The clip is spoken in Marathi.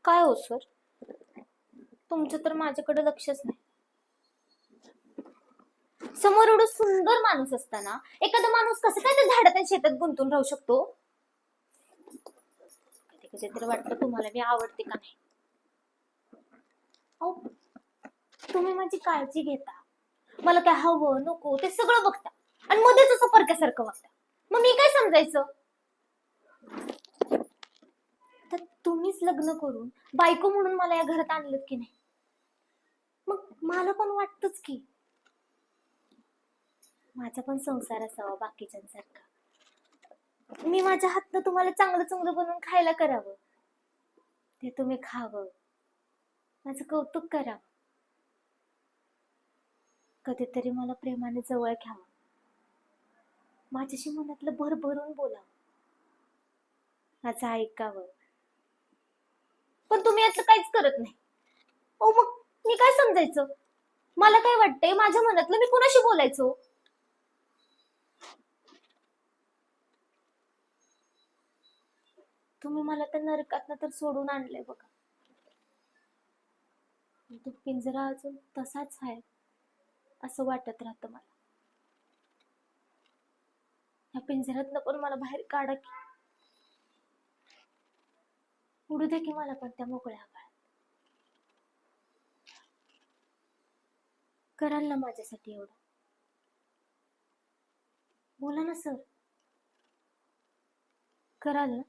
काय हो सर, तुमचं तर माझ्याकडे लक्षच नाही. समोर एवढं सुंदर माणूस असताना एखादा माणूस कसं काय त्या झाडात शेतात गुंतून राहू शकतो? कधी कधी तर वाटतं तुम्हाला मी आवडते का नाही. अहो, तुम्ही माझी काळजी घेता, मला काय हवं नको ते सगळं बघता, आणि मध्येच असं परक्यासारखं वागता. मग मी काय समजायचं? तर तुम्हीच लग्न करून बायको म्हणून मला या घरात आणलं की नाही, मग मला पण वाटतच की माझा पण संसार असावा बाकीच्यांसारखा. मी माझ्या हातनं तुम्हाला चांगलं चांगलं बनवून खायला करावं, ते तुम्ही खावं, माझं कौतुक करावं, कधीतरी मला प्रेमाने जवळ घ्यावं, माझ्याशी मनातलं भरभरून बोलावं, माझं ऐकावं. पण तुम्ही यातलं काहीच करत नाही. ओ मग मी काय समजायचं? मला काय वाटतंय माझ्या मनातलं मी कुणाशी बोलायचो? तुम्ही मला त्या नरकातनं तर सोडून आणलंय बघा, तो पिंजरा अजून तसाच आहे असं वाटत राहतं मला. या पिंजऱ्यातनं पण मला बाहेर काढा की, उडू दे की मला पण त्या मोकळ्या आकाशात. कराल ना माझ्यासाठी एवढं? बोला ना सर, कराल ना?